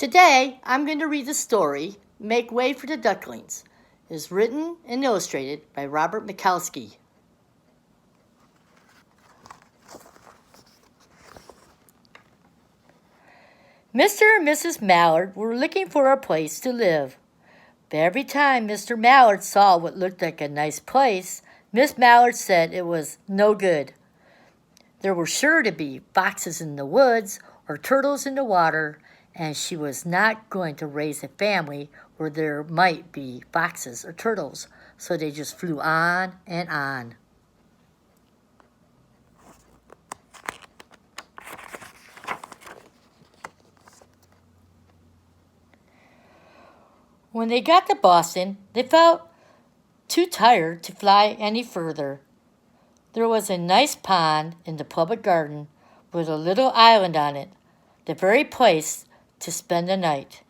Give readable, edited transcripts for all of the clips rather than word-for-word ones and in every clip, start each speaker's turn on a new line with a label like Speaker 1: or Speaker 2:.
Speaker 1: Today, I'm going to read the story, Make Way for the Ducklings. It is written and illustrated by Robert Mikowski. Mr. and Mrs. Mallard were looking for a place to live. But every time Mr. Mallard saw what looked like a nice place, Miss Mallard said it was no good. There were sure to be foxes in the woods or turtles in the water, and she was not going to raise a family where there might be foxes or turtles. So they just flew on and on. When they got to Boston, they felt too tired to fly any further. There was a nice pond in the public garden with a little island on it, the very place to spend the night,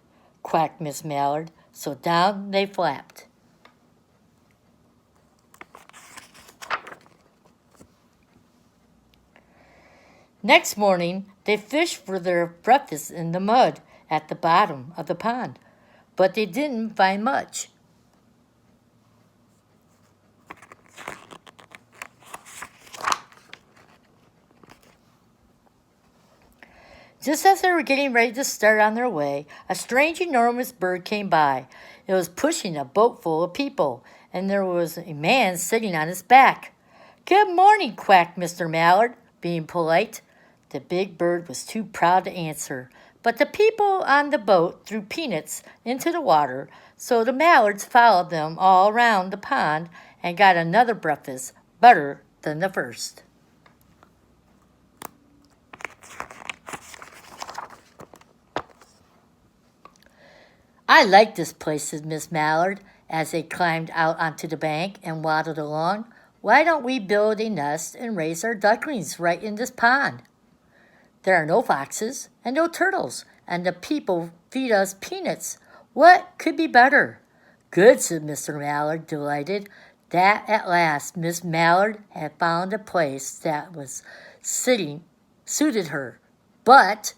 Speaker 1: quacked Miss Mallard, so down they flapped. Next morning, they fished for their breakfast in the mud at the bottom of the pond, but they didn't find much. Just as they were getting ready to start on their way, a strange, enormous bird came by. It was pushing a boat full of people, and there was a man sitting on his back. "Good morning," quacked Mr. Mallard, being polite. The big bird was too proud to answer, but the people on the boat threw peanuts into the water, so the Mallards followed them all around the pond and got another breakfast, better than the first. "I like this place," said Miss Mallard, as they climbed out onto the bank and waddled along. "Why don't we build a nest and raise our ducklings right in this pond? There are no foxes and no turtles, and the people feed us peanuts. What could be better?" "Good," said Mr. Mallard, delighted that at last Miss Mallard had found a place that was suited her. But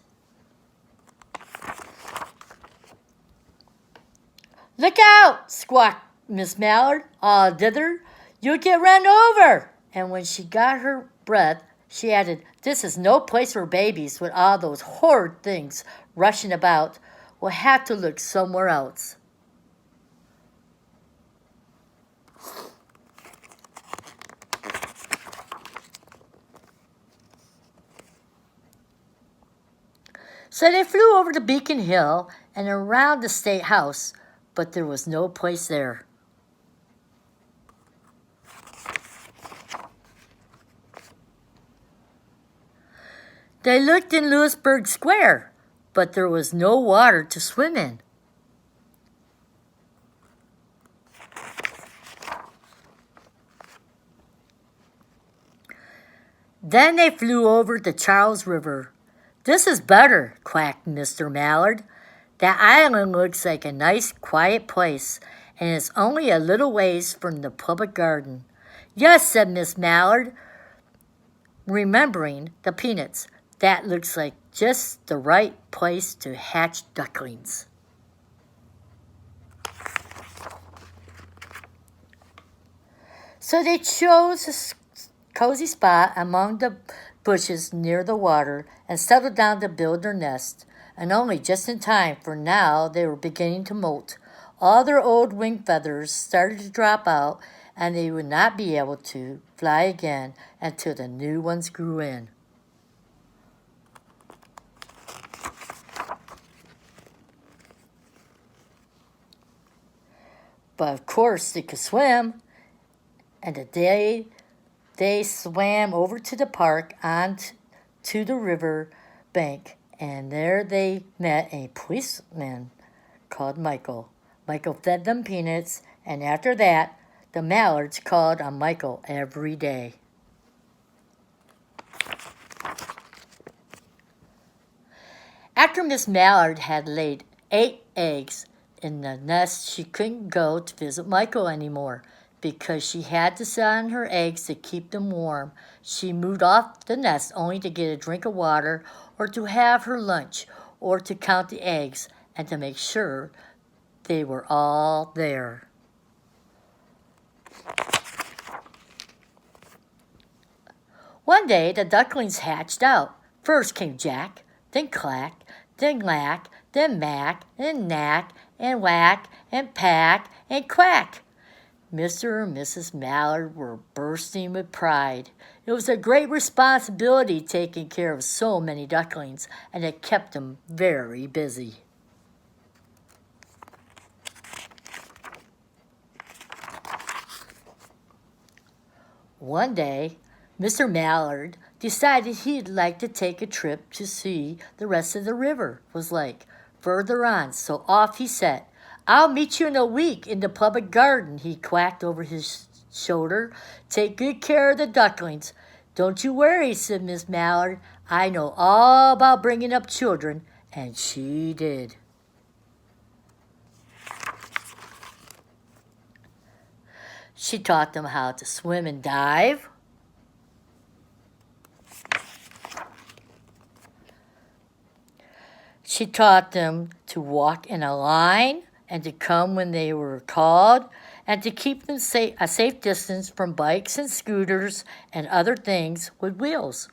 Speaker 1: "Look out!" squawked Miss Mallard, all dither. "You'll get run over!" And when she got her breath, she added, "This is no place for babies with all those horrid things rushing about. We'll have to look somewhere else." So they flew over to Beacon Hill and around the State House, but there was no place there. They looked in Louisburg Square, but there was no water to swim in. Then they flew over the Charles River. "This is better," quacked Mr. Mallard. "That island looks like a nice, quiet place, and it's only a little ways from the public garden." "Yes," said Miss Mallard, remembering the peanuts. "That looks like just the right place to hatch ducklings." So they chose a cozy spot among the bushes near the water and settled down to build their nest, and only just in time, for now they were beginning to molt. All their old wing feathers started to drop out, and they would not be able to fly again until the new ones grew in. But of course they could swim, and the day they swam over to the park on to the river bank, and there they met a policeman called Michael. Michael fed them peanuts, and after that, the Mallards called on Michael every day. After Miss Mallard had laid 8 eggs in the nest, she couldn't go to visit Michael anymore because she had to sit on her eggs to keep them warm. She moved off the nest only to get a drink of water or to have her lunch or to count the eggs, and to make sure they were all there. One day the ducklings hatched out. First came Jack, then Clack, then Lack, then Mack, and Knack, and Whack, and Pack, and Quack. Mr. and Mrs. Mallard were bursting with pride. It was a great responsibility taking care of so many ducklings, and it kept them very busy. One day, Mr. Mallard decided he'd like to take a trip to see the rest of the river was like further on, so off he set. "I'll meet you in a week in the public garden," he quacked over his shoulder. "Take good care of the ducklings." "Don't you worry," said Miss Mallard. "I know all about bringing up children," and she did. She taught them how to swim and dive. She taught them to walk in a line and to come when they were called, and to keep them a safe distance from bikes and scooters and other things with wheels.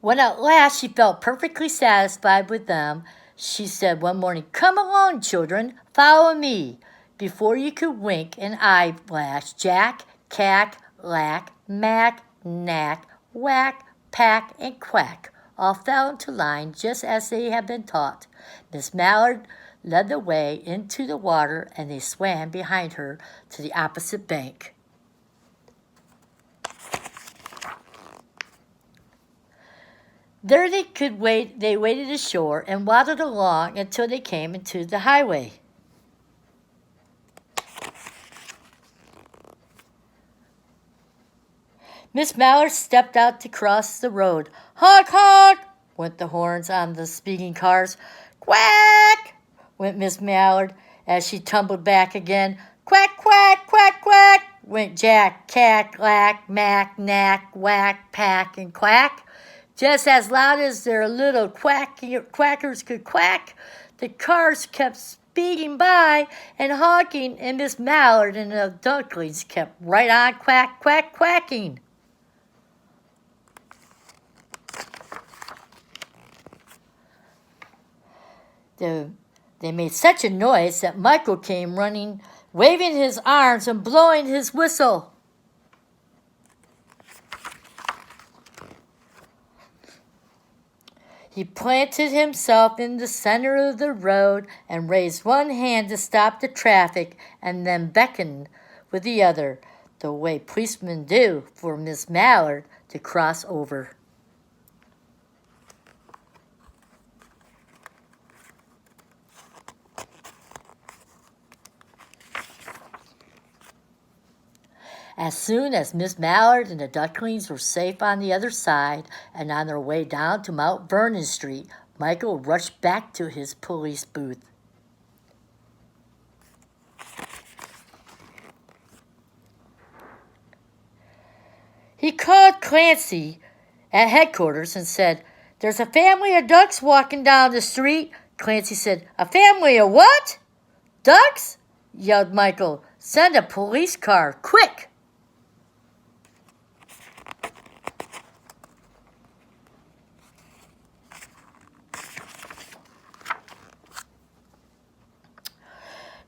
Speaker 1: When at last she felt perfectly satisfied with them, she said one morning, "Come along, children, follow me." Before you could wink an eye flash, Jack, Cack, Lack, Mack, Knack, Whack, Pack, and Quack all fell into line just as they had been taught. Miss Mallard led the way into the water, and they swam behind her to the opposite bank. There they waded ashore and waddled along until they came into the highway. Miss Mallard stepped out to cross the road. "Honk, honk!" went the horns on the speeding cars. "Quack!" went Miss Mallard as she tumbled back again. "Quack, quack, quack, quack!" went Jack, Cack, Lack, Mack, Knack, Whack, Pack, and Quack. Just as loud as their little quackers could quack, the cars kept speeding by and honking, and Miss Mallard and the ducklings kept right on quack, quack, quacking. They made such a noise that Michael came running, waving his arms and blowing his whistle. He planted himself in the center of the road and raised one hand to stop the traffic and then beckoned with the other, the way policemen do, for Miss Mallard to cross over. As soon as Miss Mallard and the ducklings were safe on the other side and on their way down to Mount Vernon Street, Michael rushed back to his police booth. He called Clancy at headquarters and said, "There's a family of ducks walking down the street." Clancy said, "A family of what? Ducks?" yelled Michael. "Send a police car, quick!"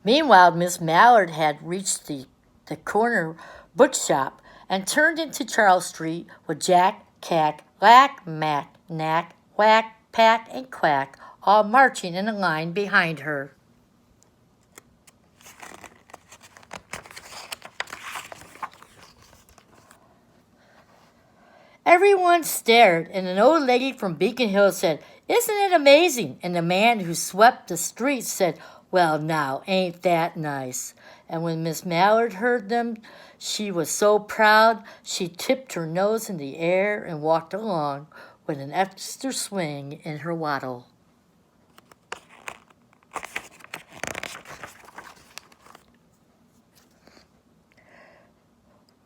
Speaker 1: Meanwhile, Miss Mallard had reached the corner bookshop and turned into Charles Street with Jack, Cack, Lack, Mack, Knack, Whack, Pack, and Quack all marching in a line behind her. Everyone stared, and an old lady from Beacon Hill said, "Isn't it amazing?" And the man who swept the streets said, "Well, now, ain't that nice?" And when Miss Mallard heard them, she was so proud she tipped her nose in the air and walked along with an extra swing in her waddle.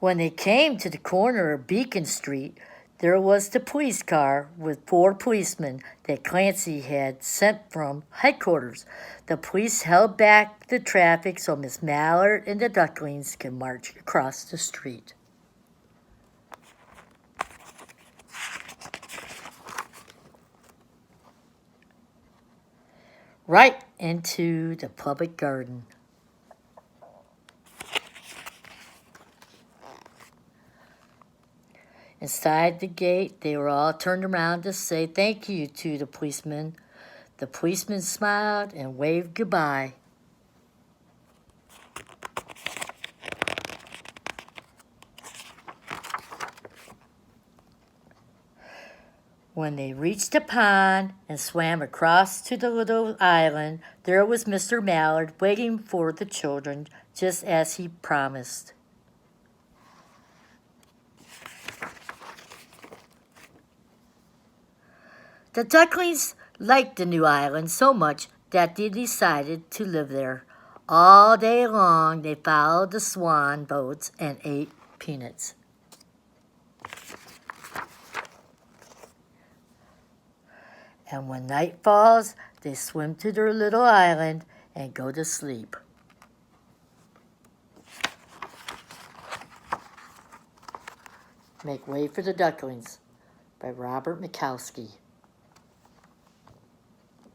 Speaker 1: When they came to the corner of Beacon Street, There was the police car with 4 policemen that Clancy had sent from headquarters. The police held back the traffic so Miss Mallard and the Ducklings could march across the street. Right into the public garden. Inside the gate, they were all turned around to say thank you to the policeman. The policeman smiled and waved goodbye. When they reached the pond and swam across to the little island, there was Mr. Mallard waiting for the children, just as he promised. The Ducklings liked the new island so much that they decided to live there. All day long they followed the swan boats and ate peanuts. And when night falls, they swim to their little island and go to sleep. Make Way for the Ducklings by Robert Mikowski.